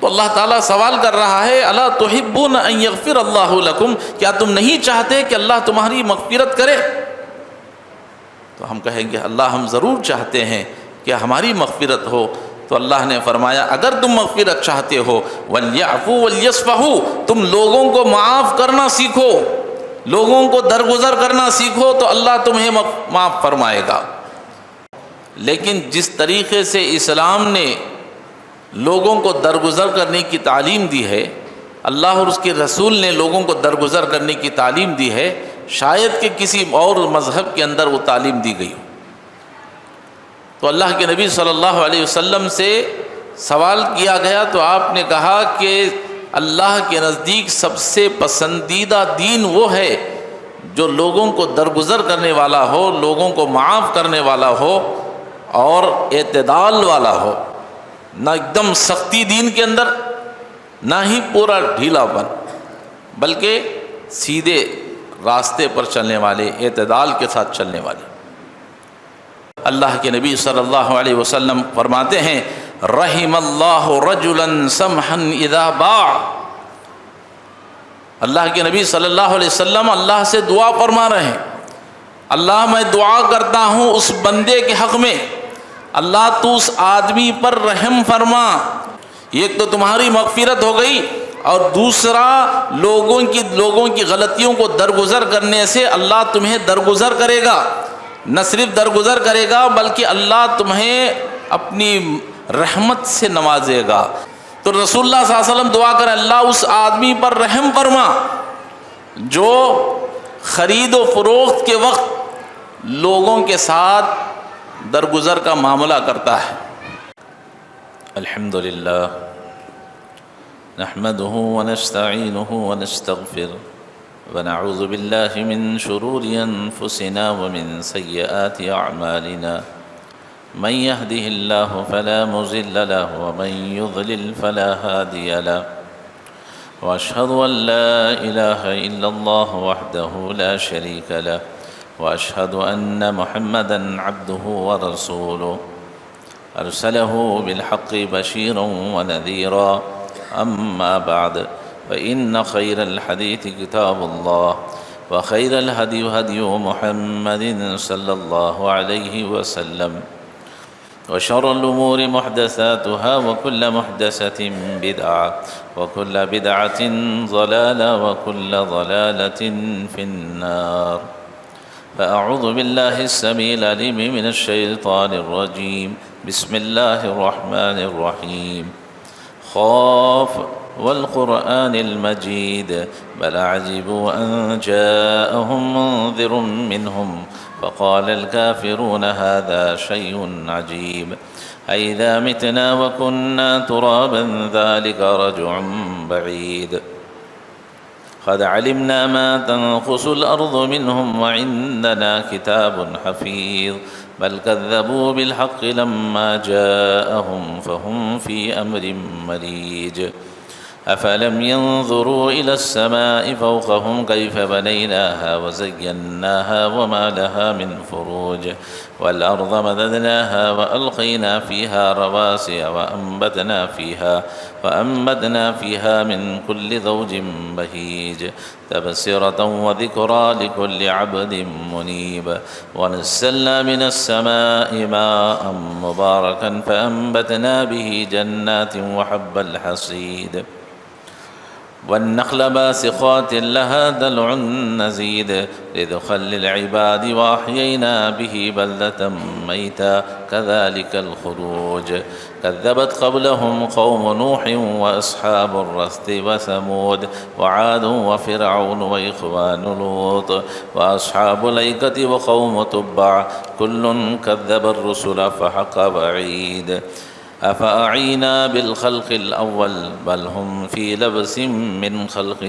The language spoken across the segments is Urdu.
تو اللہ تعالیٰ سوال کر رہا ہے الا تحبون ان یغفر اللہ لکم، کیا تم نہیں چاہتے کہ اللہ تمہاری مغفرت کرے؟ تو ہم کہیں گے اللہ ہم ضرور چاہتے ہیں کہ ہماری مغفرت ہو۔ تو اللہ نے فرمایا اگر تم مغفرت چاہتے ہو وَلْيَعْفُوا وَلْيَصْفَحُوا، تم لوگوں کو معاف کرنا سیکھو، لوگوں کو درگزر کرنا سیکھو تو اللہ تمہیں معاف فرمائے گا۔ لیکن جس طریقے سے اسلام نے لوگوں کو درگزر کرنے کی تعلیم دی ہے، اللہ اور اس کے رسول نے لوگوں کو درگزر کرنے کی تعلیم دی ہے، شاید کہ کسی اور مذہب کے اندر وہ تعلیم دی گئی ہو۔ تو اللہ کے نبی صلی اللہ علیہ وسلم سے سوال کیا گیا تو آپ نے کہا کہ اللہ کے نزدیک سب سے پسندیدہ دین وہ ہے جو لوگوں کو درگزر کرنے والا ہو، لوگوں کو معاف کرنے والا ہو اور اعتدال والا ہو، نہ ایک دم سختی دین کے اندر، نہ ہی پورا ڈھیلا پن، بلکہ سیدھے راستے پر چلنے والے، اعتدال کے ساتھ چلنے والے۔ اللہ کے نبی صلی اللہ علیہ وسلم فرماتے ہیں رحم اللہ رجلا سمحا اذا باع، اللہ کے نبی صلی اللہ علیہ وسلم اللہ سے دعا فرما رہے ہیں، اللہ میں دعا کرتا ہوں اس بندے کے حق میں، اللہ تو اس آدمی پر رحم فرما، ایک تو تمہاری مغفرت ہو گئی اور دوسرا لوگوں کی غلطیوں کو درگزر کرنے سے اللہ تمہیں درگزر کرے گا، نہ صرف درگزر کرے گا بلکہ اللہ تمہیں اپنی رحمت سے نوازے گا۔ تو رسول اللہ صلی اللہ علیہ وسلم دعا کریں اللہ اس آدمی پر رحم فرما جو خرید و فروخت کے وقت لوگوں کے ساتھ درگزر کا معاملہ کرتا ہے۔ الحمدللہ نحمده ونستعینه ونستغفر ونعوذ باللہ من شرور انفسنا ومن سیئات اعمالنا من يهده الله فلا مضل له ومن يضلل فلا هادي له واشهد ان لا اله الا الله وحده لا شريك له واشهد ان محمدا عبده ورسوله ارسله بالحق بشيرا ونذيرا اما بعد فإن خير الحديث كتاب الله وخير الهدي هدي محمد صلى الله عليه وسلم وشر الأمور محدثاتها وكل محدثة بدعة وكل بدعة ضلالة وكل ضلالة في النار فأعوذ بالله السميع العليم من الشيطان الرجيم بسم الله الرحمن الرحيم خاف والقرآن المجيد بل عجبوا أن جاءهم منذر منهم فقال الكافرون هذا شيء عجيب أئذا متنا وكنا ترابا ذلك رجع بعيد قد علمنا ما تنقص الأرض منهم وعندنا كتاب حفيظ بل كذبوا بالحق لما جاءهم فهم في أمر مريج أفلم ينظروا إلى السماء فوقهم كيف بنيناها وزيناها وما لها من فروج والأرض مددناها وألقينا فيها رواسي وأنبتنا فيها من كل زوج بهيج تبصرة وذكرى لكل عبد منيب ونزلنا من السماء ماء مباركا فأنبتنا به جنات وحب الحصيد والنخل باسقات لها دلع نزيد لدخل العباد وأحيينا به بلدة ميتا كذلك الخروج كذبت قبلهم قوم نوح وأصحاب الرث وثمود وعاد وفرعون وإخوان لوط وأصحاب الأيكة وقوم تبع كل كذب الرسل فحق وعيد أفأعينا بالخلق الأول بل هم في لبس من خلق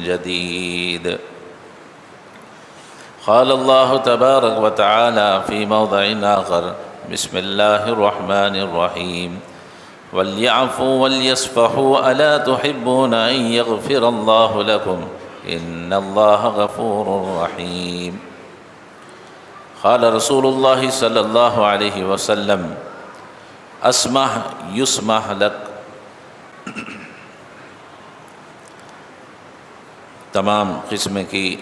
جديد قال الله تبارك وتعالى في موضع آخر بسم الله الرحمن الرحيم وليعفوا وليصفحوا ألا تحبون أن يغفر الله لكم إن الله غفور رحيم قال رسول الله صلى الله عليه وسلم اسمح يسمح لك تمام قسم کی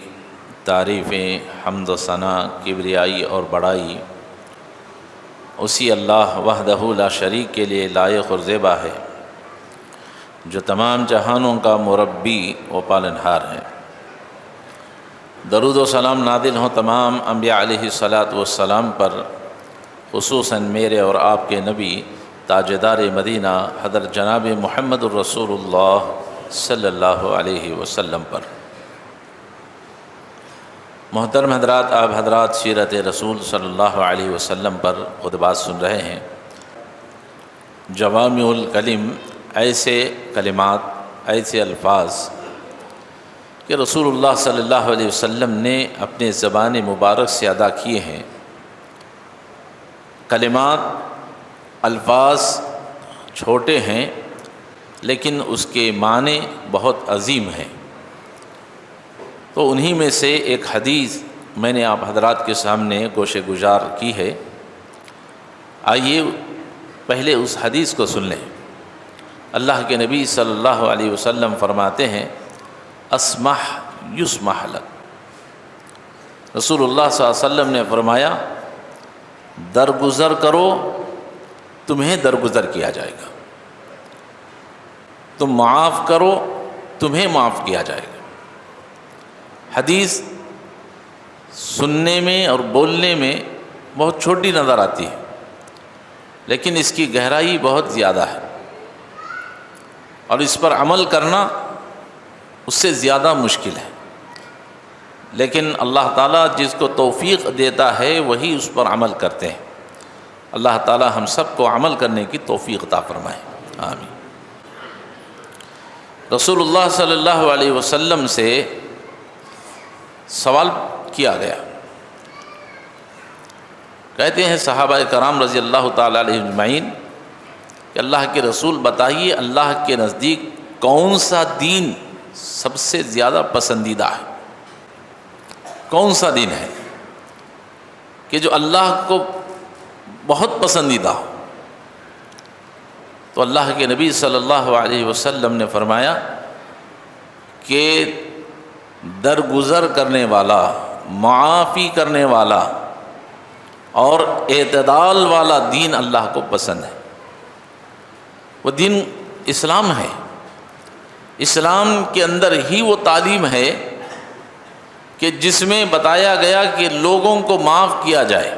تعریفیں، حمد و ثنا، کبریائی اور بڑائی اسی اللہ وحدہ لا شریک کے لیے لائق اور زیبا ہے، جو تمام جہانوں کا مربی و پالنہار ہے۔ درود و سلام نازل ہوں تمام انبیاء علیہ الصلاۃ والسلام پر، خصوصاً میرے اور آپ کے نبی تاجدار مدینہ حضرت جناب محمد الرسول اللہ صلی اللہ علیہ وسلم پر۔ محترم حضرات، آپ حضرات سیرت رسول صلی اللہ علیہ وسلم پر خطبات سن رہے ہیں۔ جوامع الکلم، ایسے کلمات، ایسے الفاظ کہ رسول اللہ صلی اللہ علیہ وسلم نے اپنے زبان مبارک سے ادا کیے ہیں۔ کلمات، الفاظ چھوٹے ہیں لیکن اس کے معنی بہت عظیم ہیں۔ تو انہی میں سے ایک حدیث میں نے آپ حضرات کے سامنے گوشے گزار کی ہے۔ آئیے پہلے اس حدیث کو سن لیں۔ اللہ کے نبی صلی اللہ علیہ وسلم فرماتے ہیں، اسمح یسمح لک۔ رسول اللہ صلی اللہ علیہ وسلم نے فرمایا، درگزر کرو تمہیں درگزر کیا جائے گا، تم معاف کرو تمہیں معاف کیا جائے گا۔ حدیث سننے میں اور بولنے میں بہت چھوٹی نظر آتی ہے، لیکن اس کی گہرائی بہت زیادہ ہے، اور اس پر عمل کرنا اس سے زیادہ مشکل ہے۔ لیکن اللہ تعالیٰ جس کو توفیق دیتا ہے وہی اس پر عمل کرتے ہیں۔ اللہ تعالیٰ ہم سب کو عمل کرنے کی توفیق عطا فرمائے، آمین۔ رسول اللہ صلی اللہ علیہ وسلم سے سوال کیا گیا، کہتے ہیں صحابہ کرام رضی اللہ تعالیٰ علیہ اجمعین کہ اللہ کے رسول بتائیے اللہ کے نزدیک کون سا دین سب سے زیادہ پسندیدہ ہے؟ کون سا دین ہے کہ جو اللہ کو بہت پسندیدہ ہو؟ تو اللہ کے نبی صلی اللہ علیہ وسلم نے فرمایا کہ درگزر کرنے والا، معافی کرنے والا اور اعتدال والا دین اللہ کو پسند ہے۔ وہ دین اسلام ہے۔ اسلام کے اندر ہی وہ تعلیم ہے کہ جس میں بتایا گیا کہ لوگوں کو معاف کیا جائے،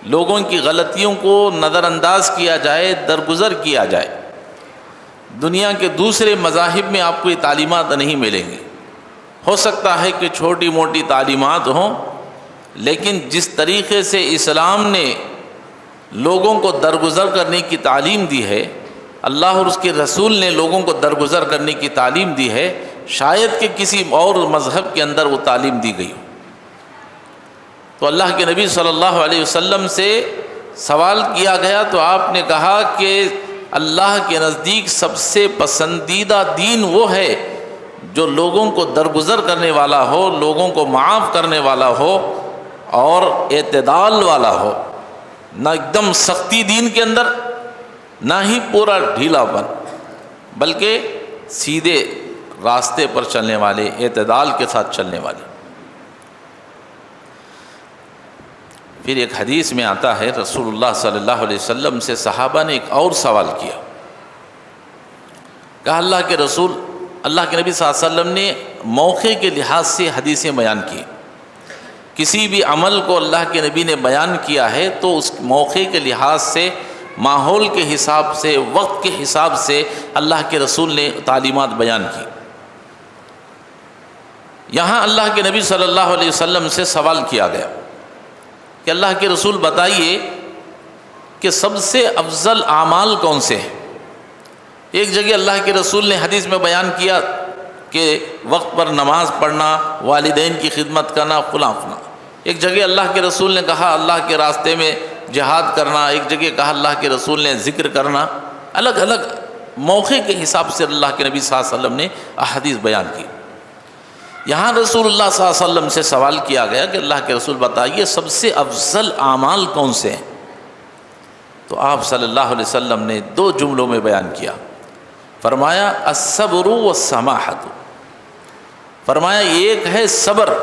لوگوں کی غلطیوں کو نظر انداز کیا جائے، درگزر کیا جائے۔ دنیا کے دوسرے مذاہب میں آپ کو یہ تعلیمات نہیں ملیں گی۔ ہو سکتا ہے کہ چھوٹی موٹی تعلیمات ہوں، لیکن جس طریقے سے اسلام نے لوگوں کو درگزر کرنے کی تعلیم دی ہے، اللہ اور اس کے رسول نے لوگوں کو درگزر کرنے کی تعلیم دی ہے، شاید کہ کسی اور مذہب کے اندر وہ تعلیم دی گئی ہو۔ تو اللہ کے نبی صلی اللہ علیہ وسلم سے سوال کیا گیا تو آپ نے کہا کہ اللہ کے نزدیک سب سے پسندیدہ دین وہ ہے جو لوگوں کو درگزر کرنے والا ہو، لوگوں کو معاف کرنے والا ہو اور اعتدال والا ہو، نہ ایک دم سختی دین کے اندر، نہ ہی پورا ڈھیلا پن، بلکہ سیدھے راستے پر چلنے والے، اعتدال کے ساتھ چلنے والے۔ پھر ایک حدیث میں آتا ہے رسول اللہ صلی اللہ علیہ وسلم سے صحابہ نے ایک اور سوال کیا، کہا اللہ کے رسول، اللہ کے نبی صلی اللہ علیہ وسلم نے موقع کے لحاظ سے حدیثیں بیان کی۔ کسی بھی عمل کو اللہ کے نبی نے بیان کیا ہے تو اس موقع کے لحاظ سے، ماحول کے حساب سے، وقت کے حساب سے اللہ کے رسول نے تعلیمات بیان کی۔ یہاں اللہ کے نبی صلی اللہ علیہ وسلم سے سوال کیا گیا کہ اللہ کے رسول بتائیے کہ سب سے افضل اعمال کون سے ہیں؟ ایک جگہ اللہ کے رسول نے حدیث میں بیان کیا کہ وقت پر نماز پڑھنا، والدین کی خدمت کرنا، فلاں فلاں۔ ایک جگہ اللہ کے رسول نے کہا اللہ کے راستے میں جہاد کرنا، ایک جگہ کہا اللہ کے رسول نے ذکر کرنا۔ الگ الگ موقع کے حساب سے اللہ کے نبی صلی اللہ علیہ وسلم نے احادیث بیان کی۔ یہاں رسول اللہ صلی اللہ علیہ وسلم سے سوال کیا گیا کہ اللہ کے رسول بتائیے سب سے افضل اعمال کون سے ہیں؟ تو آپ صلی اللہ علیہ وسلم نے 2 جملوں میں بیان کیا، فرمایا الصبر والسماحۃ۔ فرمایا ایک ہے صبر،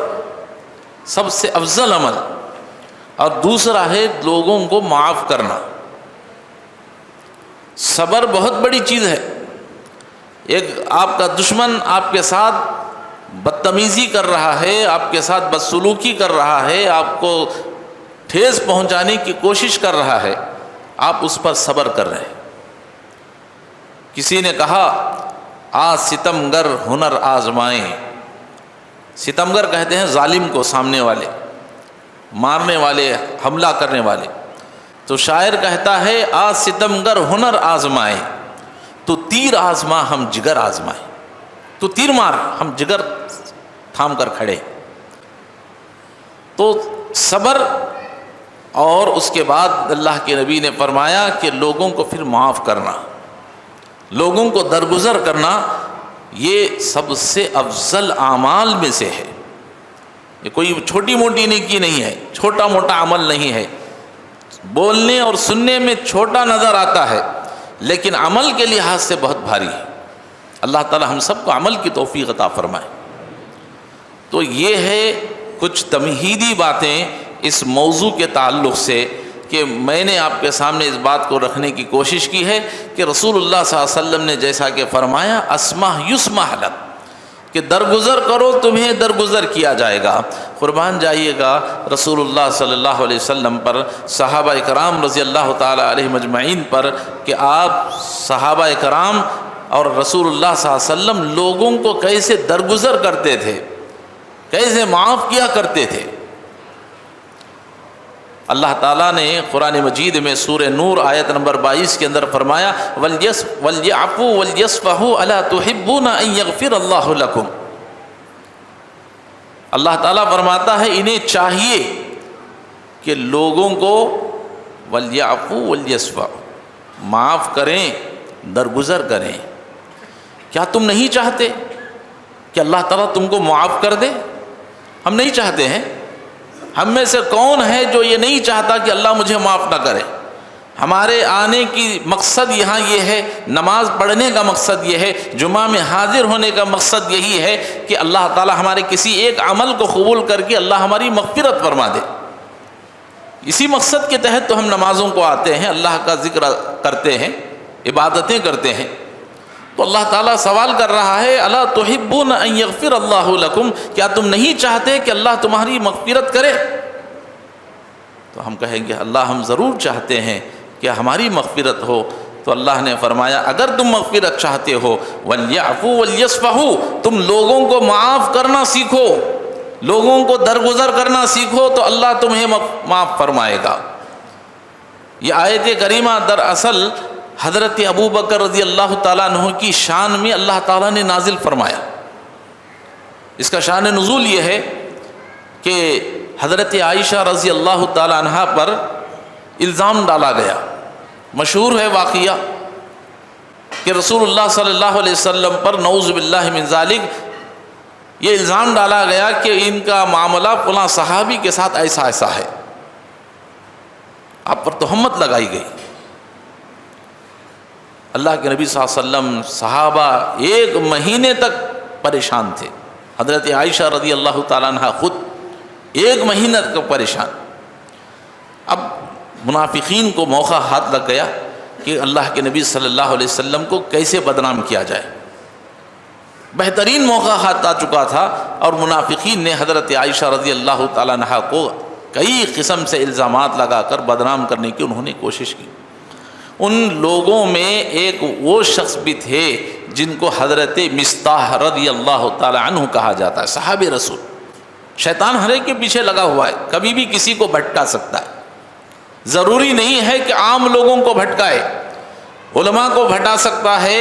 سب سے افضل عمل، اور دوسرا ہے لوگوں کو معاف کرنا۔ صبر بہت بڑی چیز ہے۔ ایک آپ کا دشمن آپ کے ساتھ بدتمیزی کر رہا ہے، آپ کے ساتھ بدسلوکی کر رہا ہے، آپ کو ٹھیس پہنچانے کی کوشش کر رہا ہے، آپ اس پر صبر کر رہے ہیں۔ کسی نے کہا آج ستمگر ہنر آزمائیں، ستمگر کہتے ہیں ظالم کو، سامنے والے، مارنے والے، حملہ کرنے والے۔ تو شاعر کہتا ہے آج ستمگر ہنر آزمائے، تو تیر آزما ہم جگر آزمائے، تو تیر مار ہم جگر تھام کر کھڑے۔ تو صبر، اور اس کے بعد اللہ کے نبی نے فرمایا کہ لوگوں کو پھر معاف کرنا، لوگوں کو درگزر کرنا، یہ سب سے افضل اعمال میں سے ہے۔ یہ کوئی چھوٹی موٹی نیکی نہیں ہے، چھوٹا موٹا عمل نہیں ہے۔ بولنے اور سننے میں چھوٹا نظر آتا ہے، لیکن عمل کے لحاظ سے بہت بھاری ہے۔ اللہ تعالی ہم سب کو عمل کی توفیق عطا فرمائے۔ تو یہ ہے کچھ تمہیدی باتیں اس موضوع کے تعلق سے، کہ میں نے آپ کے سامنے اس بات کو رکھنے کی کوشش کی ہے کہ رسول اللہ صلی اللہ علیہ وسلم نے جیسا کہ فرمایا اسمح یسمح لک، کہ درگزر کرو تمہیں درگزر کیا جائے گا۔ قربان جائیے گا رسول اللہ صلی اللہ علیہ وسلم پر، صحابہ کرام رضی اللہ تعالی علیہ مجمعین پر، کہ آپ صحابہ کرام اور رسول اللہ صلی اللہ علیہ وسلم لوگوں کو کیسے درگزر کرتے تھے، کیسے معاف کیا کرتے تھے۔ اللہ تعالیٰ نے قرآن مجید میں سورہ نور آیت نمبر 22 کے اندر فرمایا وَلْيَعْفُوا وَلْيَصْفَحُوا أَلَا تُحِبُّونَ أَن يَغْفِرَ اللَّهُ لَكُمْ۔ اللہ تعالیٰ فرماتا ہے انہیں چاہیے کہ لوگوں کو وَلْيَعْفُوا وَلْيَصْفَحُوا، معاف کریں، درگزر کریں۔ کیا تم نہیں چاہتے کہ اللہ تعالیٰ تم کو معاف کر دے؟ ہم نہیں چاہتے ہیں۔ ہم میں سے کون ہے جو یہ نہیں چاہتا کہ اللہ مجھے معاف نہ کرے؟ ہمارے آنے کی مقصد یہاں یہ ہے، نماز پڑھنے کا مقصد یہ ہے، جمعہ میں حاضر ہونے کا مقصد یہی ہے کہ اللہ تعالی ہمارے کسی ایک عمل کو قبول کر کے اللہ ہماری مغفرت فرما دے۔ اسی مقصد کے تحت تو ہم نمازوں کو آتے ہیں، اللہ کا ذکر کرتے ہیں، عبادتیں کرتے ہیں۔ تو اللہ تعالیٰ سوال کر رہا ہے الا تحبون ان یغفر اللہ لکم، کیا تم نہیں چاہتے کہ اللہ تمہاری مغفرت کرے؟ تو ہم کہیں گے اللہ ہم ضرور چاہتے ہیں کہ ہماری مغفرت ہو۔ تو اللہ نے فرمایا اگر تم مغفرت چاہتے ہو وَلْيَعْفُوا وَلْيَصْفَحُوا، تم لوگوں کو معاف کرنا سیکھو، لوگوں کو درگزر کرنا سیکھو، تو اللہ تمہیں معاف فرمائے گا۔ یہ آیت کریمہ دراصل حضرت ابو بکر رضی اللہ تعالیٰ عنہ کی شان میں اللہ تعالیٰ نے نازل فرمایا۔ اس کا شان نزول یہ ہے کہ حضرت عائشہ رضی اللہ تعالیٰ عنہ پر الزام ڈالا گیا۔ مشہور ہے واقعہ کہ رسول اللہ صلی اللہ علیہ وسلم پر نعوذ باللہ من ذالک یہ الزام ڈالا گیا کہ ان کا معاملہ فلاں صحابی کے ساتھ ایسا ایسا ہے، آپ پر تہمت لگائی گئی۔ اللہ کے نبی صلی اللہ علیہ وسلم، صحابہ 1 مہینے تک پریشان تھے۔ حضرت عائشہ رضی اللہ تعالیٰ عنہ خود 1 مہینہ تک پریشان۔ اب منافقین کو موقع ہاتھ لگ گیا کہ اللہ کے نبی صلی اللہ علیہ وسلم کو کیسے بدنام کیا جائے۔ بہترین موقع ہاتھ آ چکا تھا، اور منافقین نے حضرت عائشہ رضی اللہ تعالیٰ عنہ کو کئی قسم سے الزامات لگا کر بدنام کرنے کی انہوں نے کوشش کی۔ ان لوگوں میں ایک وہ شخص بھی تھے جن کو حضرت مصطح رضی اللہ تعالی عنہ کہا جاتا ہے، صحابی رسول۔ شیطان ہر ایک کے پیچھے لگا ہوا ہے، کبھی بھی کسی کو بھٹکا سکتا ہے۔ ضروری نہیں ہے کہ عام لوگوں کو بھٹکائے، علماء کو بھٹکا سکتا ہے،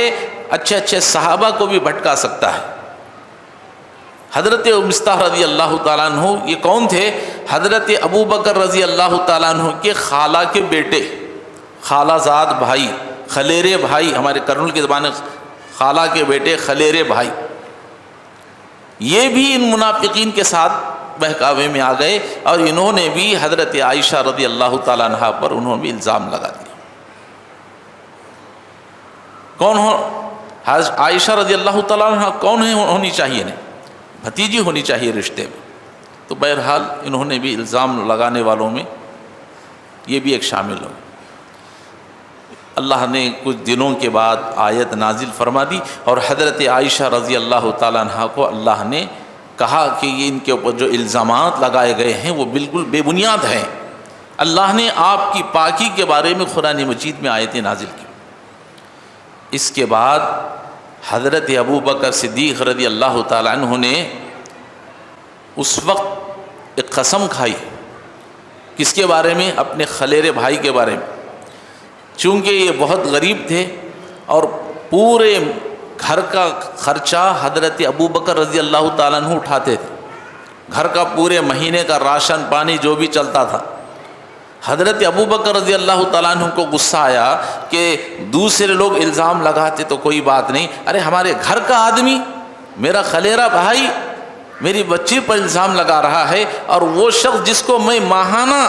اچھے اچھے صحابہ کو بھی بھٹکا سکتا ہے۔ حضرت مصطح رضی اللہ تعالیٰ عنہ یہ کون تھے؟ حضرت ابو بکر رضی اللہ تعالیٰ عنہ کے خالہ کے بیٹے، خالہ زاد بھائی، خلیرے بھائی، ہمارے کرنول کی زبان خالہ کے بیٹے خلیرے بھائی۔ یہ بھی ان منافقین کے ساتھ بہکاوے میں آ گئے، اور انہوں نے بھی حضرت عائشہ رضی اللہ تعالیٰ عنہ پر انہوں نے بھی الزام لگا دیا۔ کون ہو عائشہ رضی اللہ تعالیٰ عنہ؟ کون ہے ہونی چاہیے نہیں؟ بھتیجی ہونی چاہیے رشتے میں۔ تو بہرحال انہوں نے بھی الزام لگانے والوں میں یہ بھی ایک شامل ہو۔ اللہ نے کچھ دنوں کے بعد آیت نازل فرما دی اور حضرت عائشہ رضی اللہ تعالیٰ عنہ کو اللہ نے کہا کہ یہ ان کے اوپر جو الزامات لگائے گئے ہیں وہ بالکل بے بنیاد ہیں۔ اللہ نے آپ کی پاکی کے بارے میں قرآن مجید میں آیتیں نازل کی۔ اس کے بعد حضرت ابو بکر صدیق رضی اللہ تعالیٰ عنہ نے اس وقت ایک قسم کھائی، کس کے بارے میں؟ اپنے خلیرے بھائی کے بارے میں، چونکہ یہ بہت غریب تھے اور پورے گھر کا خرچہ حضرت ابو بکر رضی اللہ تعالیٰ عنہ اٹھاتے تھے، گھر کا پورے مہینے کا راشن پانی جو بھی چلتا تھا۔ حضرت ابو بکر رضی اللہ تعالیٰ عنہ کو غصہ آیا کہ دوسرے لوگ الزام لگاتے تو کوئی بات نہیں، ارے ہمارے گھر کا آدمی، میرا خلیرہ بھائی میری بچی پر الزام لگا رہا ہے، اور وہ شخص جس کو میں ماہانہ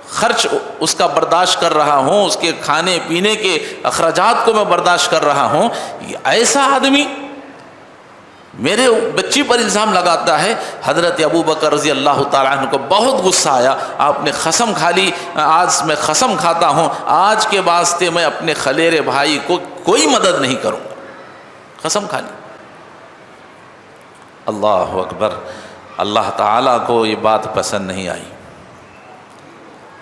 خرچ اس کا برداشت کر رہا ہوں، اس کے کھانے پینے کے اخراجات کو میں برداشت کر رہا ہوں، ایسا آدمی میرے بچی پر الزام لگاتا ہے۔ حضرت ابو بکر رضی اللہ تعالیٰ عنہ کو بہت غصہ آیا، آپ نے قسم کھا لی، آج میں قسم کھاتا ہوں آج کے واسطے میں اپنے خلیرے بھائی کو کوئی مدد نہیں کروں گا، قسم کھا لی۔ اللہ اکبر، اللہ تعالیٰ کو یہ بات پسند نہیں آئی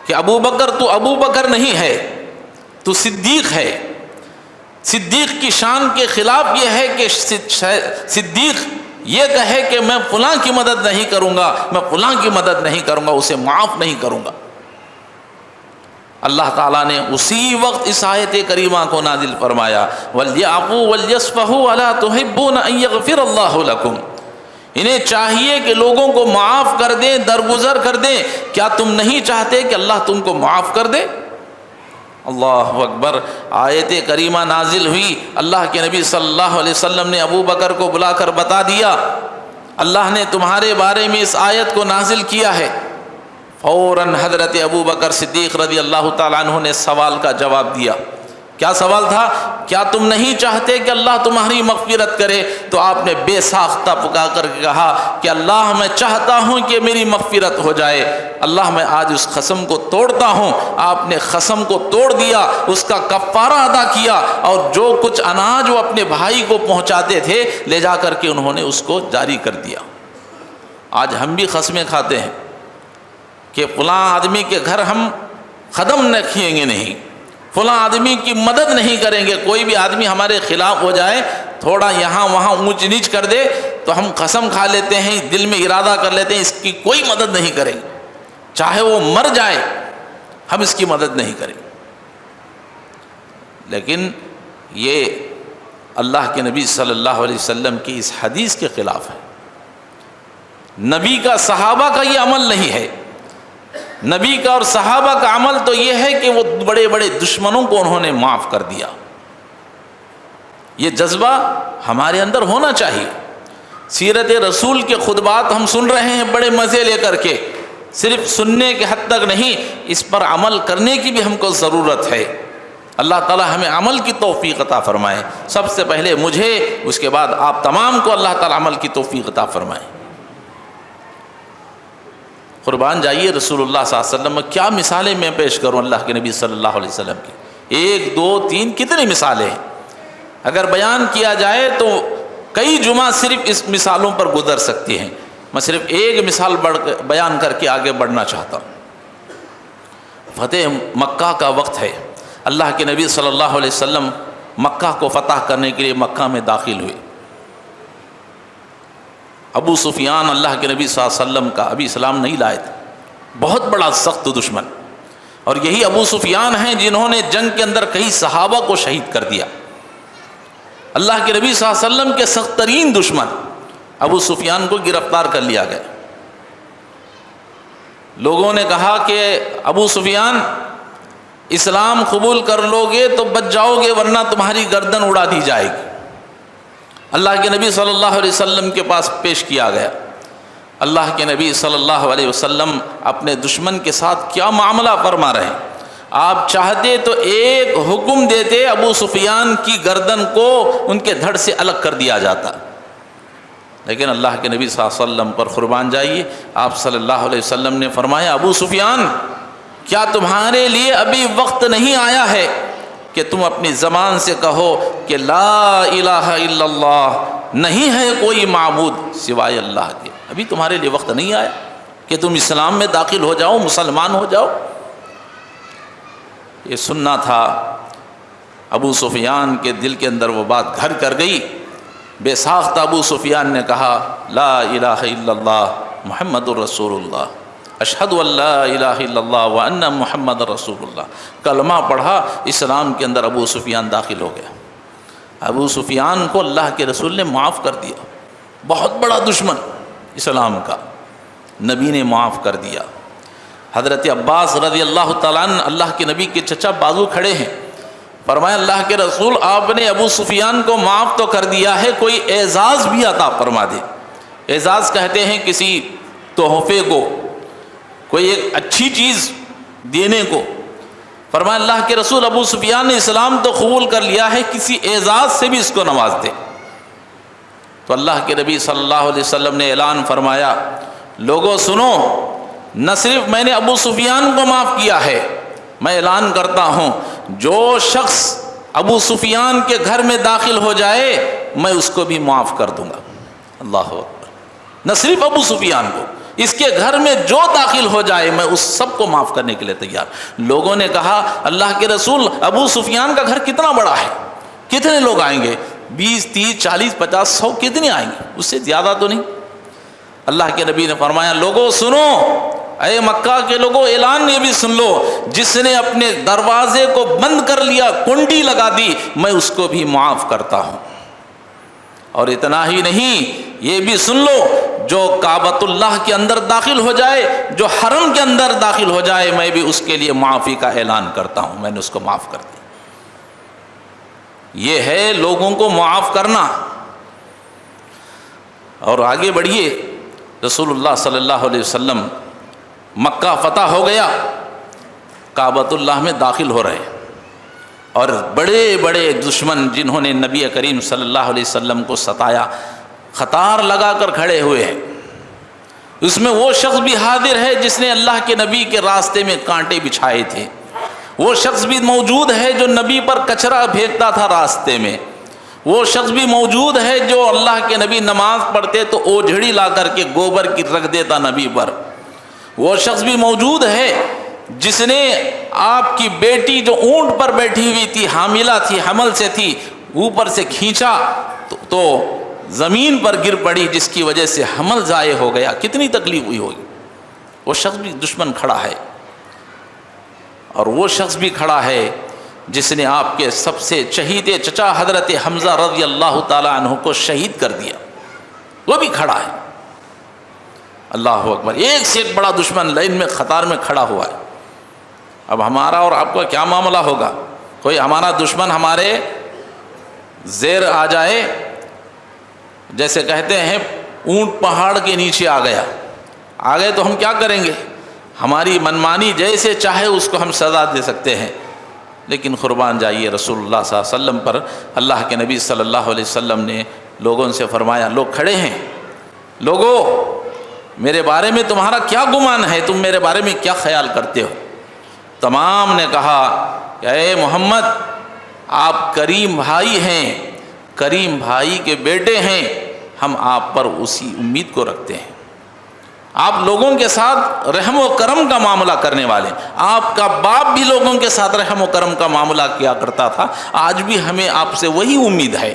کہ ابو بکر تو ابو بکر نہیں ہے، تو صدیق ہے۔ صدیق کی شان کے خلاف یہ ہے کہ صدیق یہ کہے کہ میں فلاں کی مدد نہیں کروں گا، میں فلاں کی مدد نہیں کروں گا، اسے معاف نہیں کروں گا۔ اللہ تعالیٰ نے اسی وقت اس آیت کریمہ کو نازل فرمایا، وَلْيَعْفُوا وَلْيَصْفَحُوا أَلَا تُحِبُّونَ أَن يَغْفِرَ اللَّهُ لَكُمْ۔ انہیں چاہیے کہ لوگوں کو معاف کر دیں، درگزر کر دیں، کیا تم نہیں چاہتے کہ اللہ تم کو معاف کر دے؟ اللہ اکبر، آیت کریمہ نازل ہوئی، اللہ کے نبی صلی اللہ علیہ وسلم نے ابو بکر کو بلا کر بتا دیا اللہ نے تمہارے بارے میں اس آیت کو نازل کیا ہے۔ فوراً حضرت ابو بکر صدیق رضی اللہ تعالیٰ عنہ نے سوال کا جواب دیا۔ کیا سوال تھا؟ کیا تم نہیں چاہتے کہ اللہ تمہاری مغفرت کرے؟ تو آپ نے بے ساختہ پکار کر کے کہا کہ اللہ میں چاہتا ہوں کہ میری مغفرت ہو جائے، اللہ میں آج اس قسم کو توڑتا ہوں۔ آپ نے قسم کو توڑ دیا، اس کا کفارہ ادا کیا، اور جو کچھ اناج وہ اپنے بھائی کو پہنچاتے تھے لے جا کر کے انہوں نے اس کو جاری کر دیا۔ آج ہم بھی قسمیں کھاتے ہیں کہ فلاں آدمی کے گھر ہم قدم رکھیں گے نہیں، فلاں آدمی کی مدد نہیں کریں گے۔ کوئی بھی آدمی ہمارے خلاف ہو جائے، تھوڑا یہاں وہاں اونچ نیچ کر دے تو ہم قسم کھا لیتے ہیں، دل میں ارادہ کر لیتے ہیں اس کی کوئی مدد نہیں کریں گے، چاہے وہ مر جائے ہم اس کی مدد نہیں کریں۔ لیکن یہ اللہ کے نبی صلی اللہ علیہ وسلم کی اس حدیث کے خلاف ہے۔ نبی کا، صحابہ کا یہ عمل نہیں ہے۔ نبی کا اور صحابہ کا عمل تو یہ ہے کہ وہ بڑے بڑے دشمنوں کو انہوں نے معاف کر دیا۔ یہ جذبہ ہمارے اندر ہونا چاہیے۔ سیرت رسول کے خطبات ہم سن رہے ہیں بڑے مزے لے کر کے، صرف سننے کے حد تک نہیں، اس پر عمل کرنے کی بھی ہم کو ضرورت ہے۔ اللہ تعالیٰ ہمیں عمل کی توفیق عطا فرمائے، سب سے پہلے مجھے، اس کے بعد آپ تمام کو اللہ تعالیٰ عمل کی توفیق عطا فرمائے۔ قربان جائیے رسول اللہ صلی اللہ علیہ وسلم، کیا مثالیں میں پیش کروں اللہ کے نبی صلی اللہ علیہ وسلم کی، 1 2 3 کتنی مثالیں ہیں۔ اگر بیان کیا جائے تو کئی جمعہ صرف اس مثالوں پر گزر سکتی ہیں۔ میں صرف ایک مثال بیان کر کے آگے بڑھنا چاہتا ہوں۔ فتح مکہ کا وقت ہے، اللہ کے نبی صلی اللہ علیہ وسلم مکہ کو فتح کرنے کے لیے مکہ میں داخل ہوئے۔ ابو سفیان اللہ کے نبی صلی اللہ علیہ وسلم کا ابھی اسلام نہیں لائے تھے، بہت بڑا سخت دشمن، اور یہی ابو سفیان ہیں جنہوں نے جنگ کے اندر کئی صحابہ کو شہید کر دیا۔ اللہ کے نبی صلی اللہ علیہ وسلم کے سخت ترین دشمن ابو سفیان کو گرفتار کر لیا گیا۔ لوگوں نے کہا کہ ابو سفیان اسلام قبول کر لو گے تو بچ جاؤ گے، ورنہ تمہاری گردن اڑا دی جائے گی۔ اللہ کے نبی صلی اللہ علیہ وسلم کے پاس پیش کیا گیا۔ اللہ کے نبی صلی اللہ علیہ وسلم اپنے دشمن کے ساتھ کیا معاملہ فرما رہے ہیں۔ آپ چاہتے تو ایک حکم دیتے، ابو سفیان کی گردن کو ان کے دھڑ سے الگ کر دیا جاتا، لیکن اللہ کے نبی صلی اللہ علیہ وسلم پر قربان جائیے، آپ صلی اللہ علیہ وسلم نے فرمایا ابو سفیان کیا تمہارے لیے ابھی وقت نہیں آیا ہے کہ تم اپنی زبان سے کہو کہ لا الہ الا اللہ، نہیں ہے کوئی معبود سوائے اللہ کے؟ ابھی تمہارے لیے وقت نہیں آیا کہ تم اسلام میں داخل ہو جاؤ، مسلمان ہو جاؤ؟ یہ سننا تھا۔ ابو سفیان کے دل کے اندر وہ بات گھر کر گئی۔ بے ساختہ ابو سفیان نے کہا لا الہ الا اللہ محمد الرسول اللہ، اشہد ان لا الہ الا اللہ وان محمد رسول اللہ۔ کلمہ پڑھا، اسلام کے اندر ابو سفیان داخل ہو گیا۔ ابو سفیان کو اللہ کے رسول نے معاف کر دیا، بہت بڑا دشمن اسلام کا، نبی نے معاف کر دیا۔ حضرت عباس رضی اللہ تعالیٰ عنہ اللہ کے نبی کے چچا بازو کھڑے ہیں، فرمایا اللہ کے رسول آپ نے ابو سفیان کو معاف تو کر دیا ہے، کوئی اعزاز بھی عطا فرما دے۔ اعزاز کہتے ہیں کسی تحفے کو، کوئی ایک اچھی چیز دینے کو۔ فرمایا اللہ کے رسول ابو سفیان نے اسلام تو قبول کر لیا ہے، کسی اعزاز سے بھی اس کو نواز دے۔ تو اللہ کے نبی صلی اللہ علیہ وسلم نے اعلان فرمایا لوگوں سنو، نہ صرف میں نے ابو سفیان کو معاف کیا ہے، میں اعلان کرتا ہوں جو شخص ابو سفیان کے گھر میں داخل ہو جائے میں اس کو بھی معاف کر دوں گا۔ اللہ اکبر، نہ صرف ابو سفیان کو، اس کے گھر میں جو داخل ہو جائے میں اس سب کو معاف کرنے کے لیے تیار۔ لوگوں نے کہا اللہ کے رسول ابو سفیان کا گھر کتنا بڑا ہے، کتنے لوگ آئیں گے؟ 20 30 40 50 100 کتنے آئیں گے؟ اس سے زیادہ تو نہیں۔ اللہ کے نبی نے فرمایا لوگوں سنو، اے مکہ کے لوگوں اعلان یہ بھی سن لو، جس نے اپنے دروازے کو بند کر لیا، کنڈی لگا دی، میں اس کو بھی معاف کرتا ہوں۔ اور اتنا ہی نہیں، یہ بھی سن لو جو کعبۃ اللہ کے اندر داخل ہو جائے، جو حرم کے اندر داخل ہو جائے، میں بھی اس کے لیے معافی کا اعلان کرتا ہوں، میں نے اس کو معاف کر دیا۔ یہ ہے لوگوں کو معاف کرنا۔ اور آگے بڑھیے، رسول اللہ صلی اللہ علیہ وسلم مکہ فتح ہو گیا، کعبۃ اللہ میں داخل ہو رہے، اور بڑے بڑے دشمن جنہوں نے نبی کریم صلی اللہ علیہ وسلم کو ستایا قطار لگا کر کھڑے ہوئے ہیں۔ اس میں وہ شخص بھی حاضر ہے جس نے اللہ کے نبی کے راستے میں کانٹے بچھائے تھے، وہ شخص بھی موجود ہے جو نبی پر کچرا پھینکتا تھا راستے میں، وہ شخص بھی موجود ہے جو اللہ کے نبی نماز پڑھتے تو اوجھڑی لا کر کے گوبر کی رکھ دیتا نبی پر، وہ شخص بھی موجود ہے جس نے آپ کی بیٹی جو اونٹ پر بیٹھی ہوئی تھی، حاملہ تھی، حمل سے تھی، اوپر سے کھینچا تو زمین پر گر پڑی، جس کی وجہ سے حمل ضائع ہو گیا، کتنی تکلیف ہوئی ہوگی۔ وہ شخص بھی دشمن کھڑا ہے، اور وہ شخص بھی کھڑا ہے جس نے آپ کے سب سے چہیتے چچا حضرت حمزہ رضی اللہ تعالی عنہ کو شہید کر دیا، وہ بھی کھڑا ہے۔ اللہ اکبر، ایک سے ایک بڑا دشمن لائن میں قطار میں کھڑا ہوا ہے۔ اب ہمارا اور آپ کا کیا معاملہ ہوگا؟ کوئی ہمارا دشمن ہمارے زیر آ جائے، جیسے کہتے ہیں اونٹ پہاڑ کے نیچے آ گیا، آ گئے تو ہم کیا کریں گے؟ ہماری منمانی جیسے چاہے اس کو ہم سزا دے سکتے ہیں، لیکن قربان جائیے رسول اللہ صلی اللہ علیہ وسلم پر اللہ کے نبی صلی اللہ علیہ وسلم نے لوگوں سے فرمایا، لوگ کھڑے ہیں، لوگوں میرے بارے میں تمہارا کیا گمان ہے، تم میرے بارے میں کیا خیال کرتے ہو؟ تمام نے کہا کہ اے محمد آپ کریم بھائی ہیں، کریم بھائی کے بیٹے ہیں، ہم آپ پر اسی امید کو رکھتے ہیں، آپ لوگوں کے ساتھ رحم و کرم کا معاملہ کرنے والے، آپ کا باپ بھی لوگوں کے ساتھ رحم و کرم کا معاملہ کیا کرتا تھا، آج بھی ہمیں آپ سے وہی امید ہے۔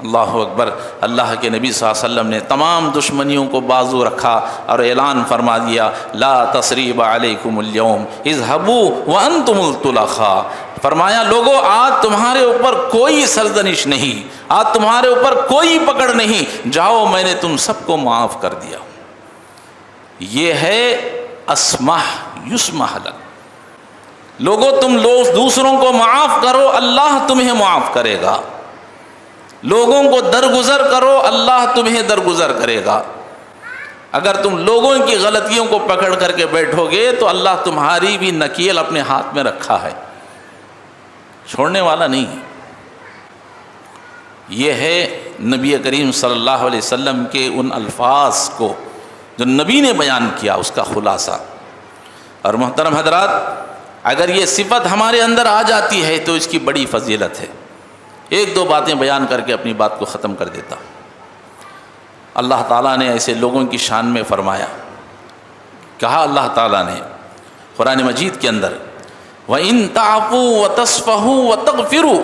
اللہ اکبر، اللہ کے نبی صلی اللہ علیہ وسلم نے تمام دشمنیوں کو بازو رکھا اور اعلان فرما دیا، لا تثریب علیکم اليوم اذهبوا وانتم الطلقاء، فرمایا لوگوں آج تمہارے اوپر کوئی سرزنش نہیں، آج تمہارے اوپر کوئی پکڑ نہیں، جاؤ میں نے تم سب کو معاف کر دیا۔ یہ ہے اسمح یسمح لک، لوگوں تم لوگ دوسروں کو معاف کرو، اللہ تمہیں معاف کرے گا، لوگوں کو درگزر کرو، اللہ تمہیں درگزر کرے گا۔ اگر تم لوگوں کی غلطیوں کو پکڑ کر کے بیٹھو گے تو اللہ تمہاری بھی نکیل اپنے ہاتھ میں رکھا ہے، چھوڑنے والا نہیں ہے۔ یہ ہے نبی کریم صلی اللہ علیہ وسلم کے ان الفاظ کو جو نبی نے بیان کیا، اس کا خلاصہ۔ اور محترم حضرات، اگر یہ صفت ہمارے اندر آ جاتی ہے تو اس کی بڑی فضیلت ہے۔ ایک دو باتیں بیان کر کے اپنی بات کو ختم کر دیتا ہوں۔ اللہ تعالیٰ نے ایسے لوگوں کی شان میں فرمایا، کہا اللہ تعالیٰ نے قرآن مجید کے اندر وَإِن تَعْفُوا وَتَصْفَحُوا وَتَغْفِرُوا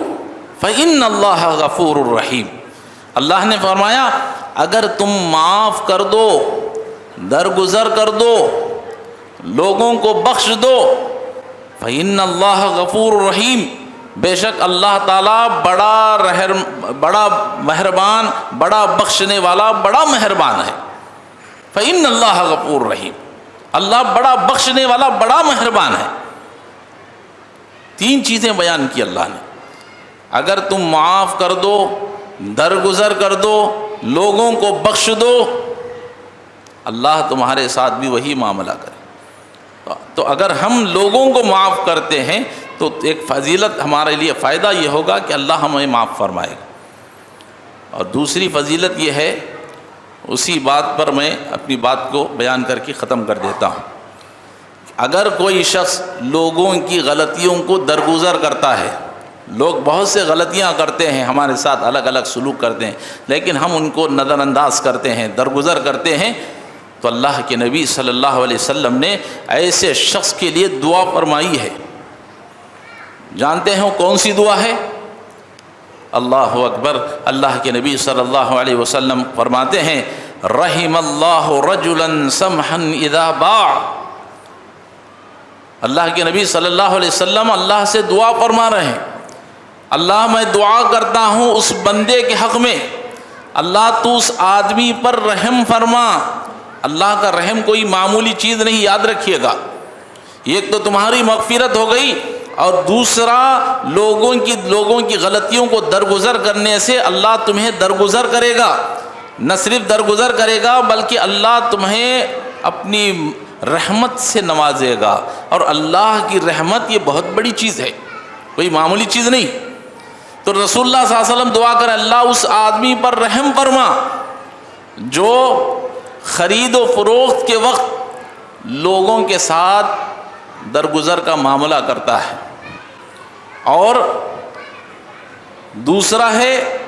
فَإِنَّ اللَّهَ غَفُورٌ رَحِيمٌ۔ اللہ نے فرمایا اگر تم معاف کر دو، درگزر کر دو، لوگوں کو بخش دو، فَإِنَّ اللَّهَ غَفُورٌ رَحِيمٌ، بے شک اللہ تعالیٰ بڑا مہربان، بڑا بخشنے والا، بڑا مہربان ہے۔ فَإِنَّ اللَّهَ غَفُورٌ رَحِيمٌ، اللہ بڑا بخشنے والا، بڑا مہربان ہے۔ تین چیزیں بیان کی اللہ نے، اگر تم معاف کر دو، درگزر کر دو، لوگوں کو بخش دو، اللہ تمہارے ساتھ بھی وہی معاملہ کرے۔ تو اگر ہم لوگوں کو معاف کرتے ہیں تو ایک فضیلت ہمارے لیے فائدہ یہ ہوگا کہ اللہ ہمیں معاف فرمائے گا۔ اور دوسری فضیلت یہ ہے، اسی بات پر میں اپنی بات کو بیان کر کے ختم کر دیتا ہوں۔ اگر کوئی شخص لوگوں کی غلطیوں کو درگزر کرتا ہے، لوگ بہت سے غلطیاں کرتے ہیں ہمارے ساتھ، الگ الگ سلوک کرتے ہیں، لیکن ہم ان کو نظر انداز کرتے ہیں، درگزر کرتے ہیں، تو اللہ کے نبی صلی اللہ علیہ وسلم نے ایسے شخص کے لیے دعا فرمائی ہے۔ جانتے ہیں وہ کون سی دعا ہے؟ اللہ اکبر، اللہ کے نبی صلی اللہ علیہ وسلم فرماتے ہیں رحم اللہ رجلا سمحا اذا باع۔ اللہ کے نبی صلی اللہ علیہ وسلم اللہ سے دعا فرما رہے ہیں، اللہ میں دعا کرتا ہوں اس بندے کے حق میں، اللہ تو اس آدمی پر رحم فرما۔ اللہ کا رحم کوئی معمولی چیز نہیں، یاد رکھیے گا۔ ایک تو تمہاری مغفرت ہو گئی، اور دوسرا لوگوں کی غلطیوں کو درگزر کرنے سے اللہ تمہیں درگزر کرے گا۔ نہ صرف درگزر کرے گا بلکہ اللہ تمہیں اپنی رحمت سے نوازے گا، اور اللہ کی رحمت یہ بہت بڑی چیز ہے، کوئی معمولی چیز نہیں۔ تو رسول اللہ صلی اللہ علیہ وسلم دعا کریں اللہ اس آدمی پر رحم فرما جو خرید و فروخت کے وقت لوگوں کے ساتھ درگزر کا معاملہ کرتا ہے، اور دوسرا ہے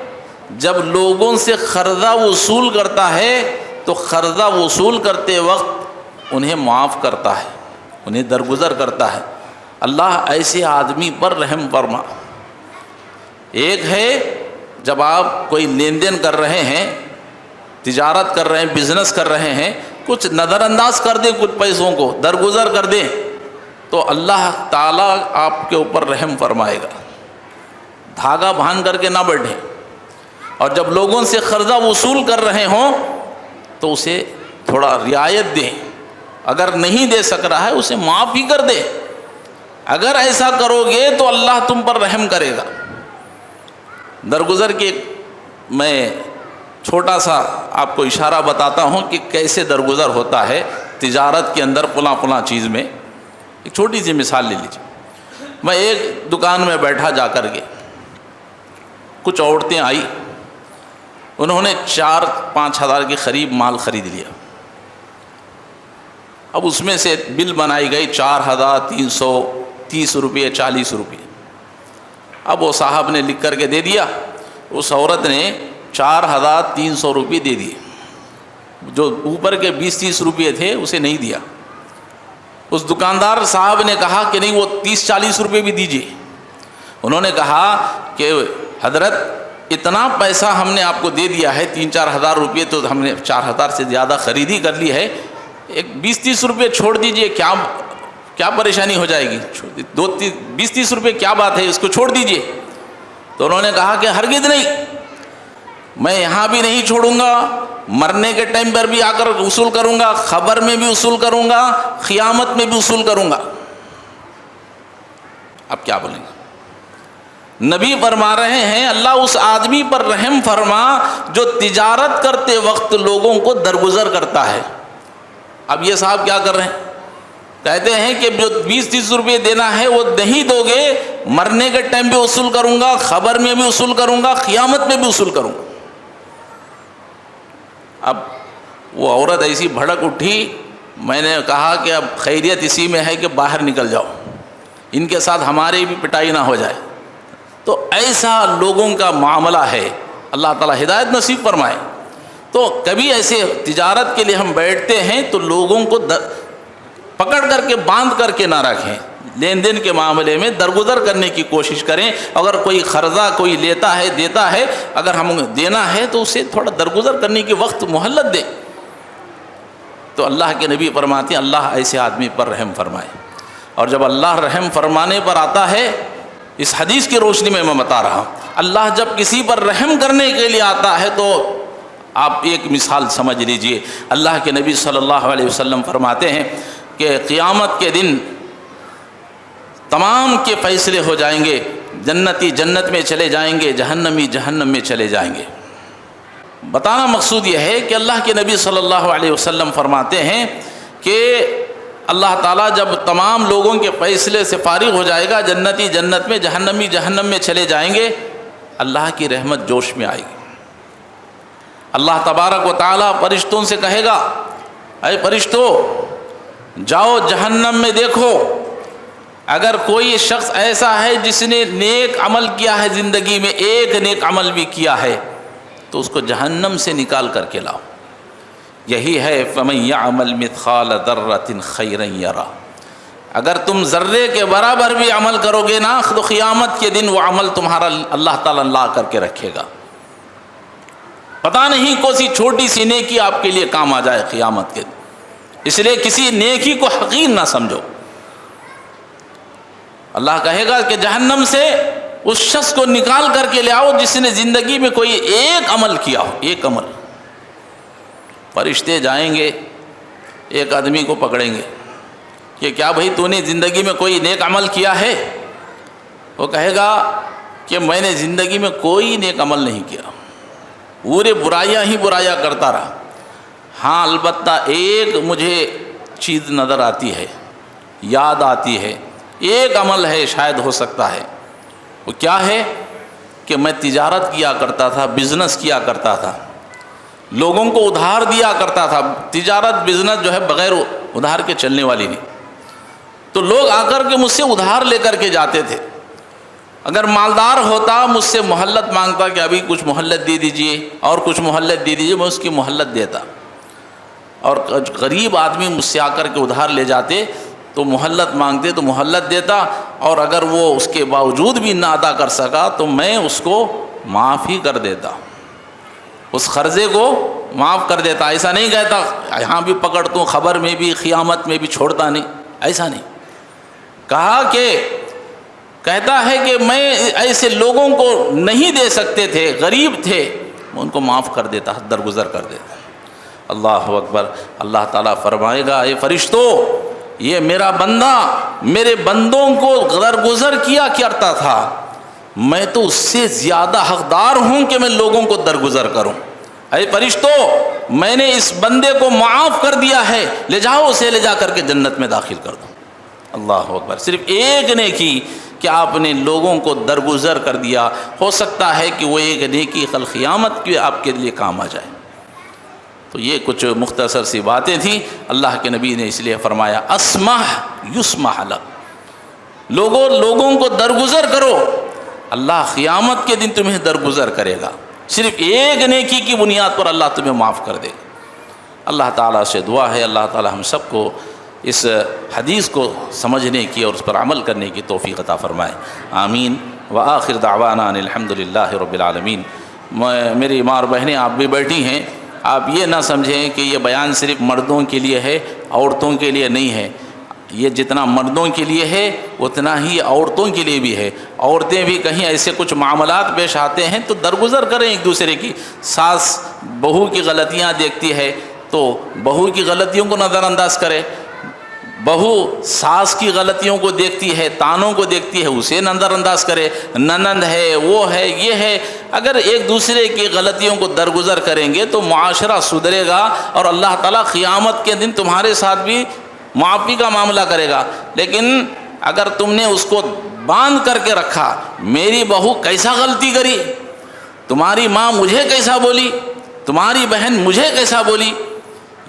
جب لوگوں سے قرضہ وصول کرتا ہے تو قرضہ وصول کرتے وقت انہیں معاف کرتا ہے، انہیں درگزر کرتا ہے۔ اللہ ایسے آدمی پر رحم فرما۔ ایک ہے جب آپ کوئی لین دین کر رہے ہیں، تجارت کر رہے ہیں، بزنس کر رہے ہیں، کچھ نظر انداز کر دیں، کچھ پیسوں کو درگزر کر دیں، تو اللہ تعالیٰ آپ کے اوپر رحم فرمائے گا۔ دھاگا باندھ کر کے نہ بیٹھیں، اور جب لوگوں سے قرضہ وصول کر رہے ہوں تو اسے تھوڑا رعایت دیں، اگر نہیں دے سک رہا ہے اسے معاف ہی کر دے۔ اگر ایسا کرو گے تو اللہ تم پر رحم کرے گا۔ درگزر کے میں چھوٹا سا آپ کو اشارہ بتاتا ہوں کہ کیسے درگزر ہوتا ہے تجارت کے اندر، فلاں چیز میں۔ ایک چھوٹی سی مثال لے لیجیے۔ میں ایک دکان میں بیٹھا جا کر کے، کچھ عورتیں آئی، انہوں نے 4-5 ہزار کے قریب مال خرید لیا۔ اب اس میں سے بل بنائی گئی 4,330 روپئے، 40 روپئے۔ اب وہ صاحب نے لکھ کر کے دے دیا، اس عورت نے 4,300 روپئے دے دیے، جو اوپر کے 20-30 روپئے تھے اسے نہیں دیا۔ اس دکاندار صاحب نے کہا کہ نہیں وہ 30-40 روپئے بھی دیجیے۔ انہوں نے کہا کہ حضرت اتنا پیسہ ہم نے آپ کو دے دیا ہے، 3-4 ہزار روپئے تو ہم نے 4 ہزار سے زیادہ خریدی کر لی ہے، ایک 20-30 روپئے چھوڑ دیجئے، کیا پریشانی ہو جائے گی، 20-30 روپئے کیا بات ہے، اس کو چھوڑ دیجئے۔ تو انہوں نے کہا کہ ہرگز نہیں، میں یہاں بھی نہیں چھوڑوں گا، مرنے کے ٹائم پر بھی آ کر وصول کروں گا، خبر میں بھی وصول کروں گا، قیامت میں بھی وصول کروں گا۔ اب کیا بولیں گے؟ نبی فرما رہے ہیں اللہ اس آدمی پر رحم فرما جو تجارت کرتے وقت لوگوں کو درگزر کرتا ہے۔ اب یہ صاحب کیا کر رہے ہیں؟ کہتے ہیں کہ جو 20-30 روپے دینا ہے وہ نہیں دو گے، مرنے کے ٹائم بھی وصول کروں گا، خبر میں بھی وصول کروں گا، قیامت میں بھی وصول کروں گا۔ اب وہ عورت ایسی بھڑک اٹھی، میں نے کہا کہ اب خیریت اسی میں ہے کہ باہر نکل جاؤ، ان کے ساتھ ہماری بھی پٹائی نہ ہو جائے۔ تو ایسا لوگوں کا معاملہ ہے، اللہ تعالیٰ ہدایت نصیب فرمائے۔ تو کبھی ایسے تجارت کے لیے ہم بیٹھتے ہیں تو لوگوں کو پکڑ کر کے باندھ کر کے نہ رکھیں، لین دین کے معاملے میں درگزر کرنے کی کوشش کریں۔ اگر کوئی قرضہ کوئی لیتا ہے دیتا ہے، اگر ہم دینا ہے تو اسے تھوڑا درگزر کرنے کی وقت مہلت دیں۔ تو اللہ کے نبی فرماتے ہیں اللہ ایسے آدمی پر رحم فرمائے۔ اور جب اللہ رحم فرمانے پر آتا ہے، اس حدیث کی روشنی میں بتا رہا ہوں، اللہ جب کسی پر رحم کرنے کے لیے آتا ہے تو آپ ایک مثال سمجھ لیجئے۔ اللہ کے نبی صلی اللہ علیہ وسلم فرماتے ہیں کہ قیامت کے دن تمام کے فیصلے ہو جائیں گے، جنتی جنت میں چلے جائیں گے، جہنمی جہنم میں چلے جائیں گے۔ بتانا مقصود یہ ہے کہ اللہ کے نبی صلی اللہ علیہ وسلم فرماتے ہیں کہ اللہ تعالیٰ جب تمام لوگوں کے فیصلے سے فارغ ہو جائے گا، جنتی جنت میں، جہنمی جہنم میں چلے جائیں گے، اللہ کی رحمت جوش میں آئے گی۔ اللہ تبارک و تعالیٰ فرشتوں سے کہے گا، اے فرشتوں جاؤ جہنم میں دیکھو، اگر کوئی شخص ایسا ہے جس نے نیک عمل کیا ہے، زندگی میں ایک نیک عمل بھی کیا ہے، تو اس کو جہنم سے نکال کر کے لاؤ۔ یہی ہے فَمَن يَعْمَلْ مِثْقَالَ ذَرَّةٍ خَيْرًا يَرَهُ۔ اگر تم ذرے کے برابر بھی عمل کرو گے نا تو قیامت کے دن وہ عمل تمہارا اللہ تعالیٰ لا کر کے رکھے گا۔ پتہ نہیں کون سی چھوٹی سی نیکی آپ کے لیے کام آ جائے قیامت کے دن، اس لیے کسی نیکی کو حقیر نہ سمجھو۔ اللہ کہے گا کہ جہنم سے اس شخص کو نکال کر کے لے آؤ جس نے زندگی میں کوئی ایک عمل کیا ہو، ایک عمل۔ فرشتے جائیں گے، ایک آدمی کو پکڑیں گے کہ کیا بھائی تو نے زندگی میں کوئی نیک عمل کیا ہے؟ وہ کہے گا کہ میں نے زندگی میں کوئی نیک عمل نہیں کیا، پورے برائیاں ہی برائیاں کرتا رہا۔ ہاں البتہ ایک مجھے چیز نظر آتی ہے، یاد آتی ہے، ایک عمل ہے شاید ہو سکتا ہے۔ وہ کیا ہے کہ میں تجارت کیا کرتا تھا، بزنس کیا کرتا تھا، لوگوں کو ادھار دیا کرتا تھا۔ تجارت بزنس جو ہے بغیر ادھار کے چلنے والی نہیں، تو لوگ آ کر کے مجھ سے ادھار لے کر کے جاتے تھے۔ اگر مالدار ہوتا مجھ سے مہلت مانگتا کہ ابھی کچھ مہلت دے دیجئے اور کچھ مہلت دے دیجئے، میں اس کی مہلت دیتا۔ اور غریب آدمی مجھ سے آ کر کے ادھار لے جاتے تو مہلت مانگتے تو مہلت دیتا، اور اگر وہ اس کے باوجود بھی نہ ادا کر سکا تو میں اس کو معاف ہی کر دیتا، اس قرضے کو معاف کر دیتا۔ ایسا نہیں کہتا یہاں بھی پکڑتا ہوں، خبر میں بھی، قیامت میں بھی چھوڑتا نہیں، ایسا نہیں کہا۔ کہ کہتا ہے کہ میں ایسے لوگوں کو نہیں دے سکتے تھے، غریب تھے، میں ان کو معاف کر دیتا، درگزر کر دیتا۔ اللہ اکبر۔ اللہ تعالیٰ فرمائے گا اے فرشتوں، یہ میرا بندہ میرے بندوں کو درگزر کیا کرتا تھا، میں تو اس سے زیادہ حقدار ہوں کہ میں لوگوں کو درگزر کروں۔ اے فرشتوں میں نے اس بندے کو معاف کر دیا ہے، لے جاؤ اسے، لے جا کر کے جنت میں داخل کر دو۔ اللہ اکبر۔ صرف ایک نیکی کہ آپ نے لوگوں کو درگزر کر دیا، ہو سکتا ہے کہ وہ ایک نیکی کل قیامت کے آپ کے لیے کام آ جائے۔ تو یہ کچھ مختصر سی باتیں تھیں۔ اللہ کے نبی نے اس لیے فرمایا اسمح یسمح لک، لوگوں کو درگزر کرو، اللہ قیامت کے دن تمہیں درگزر کرے گا۔ صرف ایک نیکی کی بنیاد پر اللہ تمہیں معاف کر دے گا۔ اللہ تعالیٰ سے دعا ہے اللہ تعالیٰ ہم سب کو اس حدیث کو سمجھنے کی اور اس پر عمل کرنے کی توفیق عطا فرمائے، آمین۔ وآخر دعوانا ان الحمدللہ رب العالمین۔ میری ماں اور بہنیں آپ بھی بیٹھی ہیں، آپ یہ نہ سمجھیں کہ یہ بیان صرف مردوں کے لیے ہے، عورتوں کے لیے نہیں ہے۔ یہ جتنا مردوں کے لیے ہے اتنا ہی عورتوں کے لیے بھی ہے۔ عورتیں بھی کہیں ایسے کچھ معاملات پیش آتے ہیں تو درگزر کریں ایک دوسرے کی۔ ساس بہو کی غلطیاں دیکھتی ہے تو بہو کی غلطیوں کو نظر انداز کرے، بہو ساس کی غلطیوں کو دیکھتی ہے، تانوں کو دیکھتی ہے، اسے نظر انداز کرے۔ ننند ہے، وہ ہے، یہ ہے، اگر ایک دوسرے کی غلطیوں کو درگزر کریں گے تو معاشرہ سدھرے گا، اور اللہ تعالیٰ قیامت کے دن تمہارے ساتھ بھی معافی کا معاملہ کرے گا. لیکن اگر تم نے اس کو باندھ کر کے رکھا، میری بہو کیسا غلطی کری، تمہاری ماں مجھے کیسا بولی، تمہاری بہن مجھے کیسا بولی،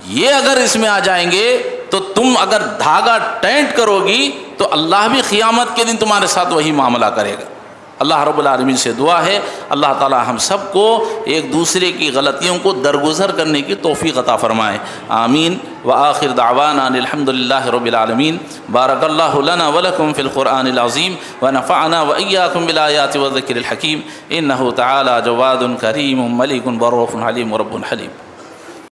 یہ اگر اس میں آ جائیں گے تو تم اگر دھاگا ٹائٹ کرو گی تو اللہ بھی قیامت کے دن تمہارے ساتھ وہی معاملہ کرے گا. اللہ رب العالمین سے دعا ہے اللہ تعالی ہم سب کو ایک دوسرے کی غلطیوں کو درگزر کرنے کی توفیق عطا فرمائے. آمین. وآخر دعوانا الحمد للہ رب العالمین. بارک اللہ لنا ولکم فی القرآن العظیم ونفعنا وإیاکم بالآیات والذکر الحکیم. انہ تعالی جواد کریم ملک بر رؤوف علیم رب حلیم.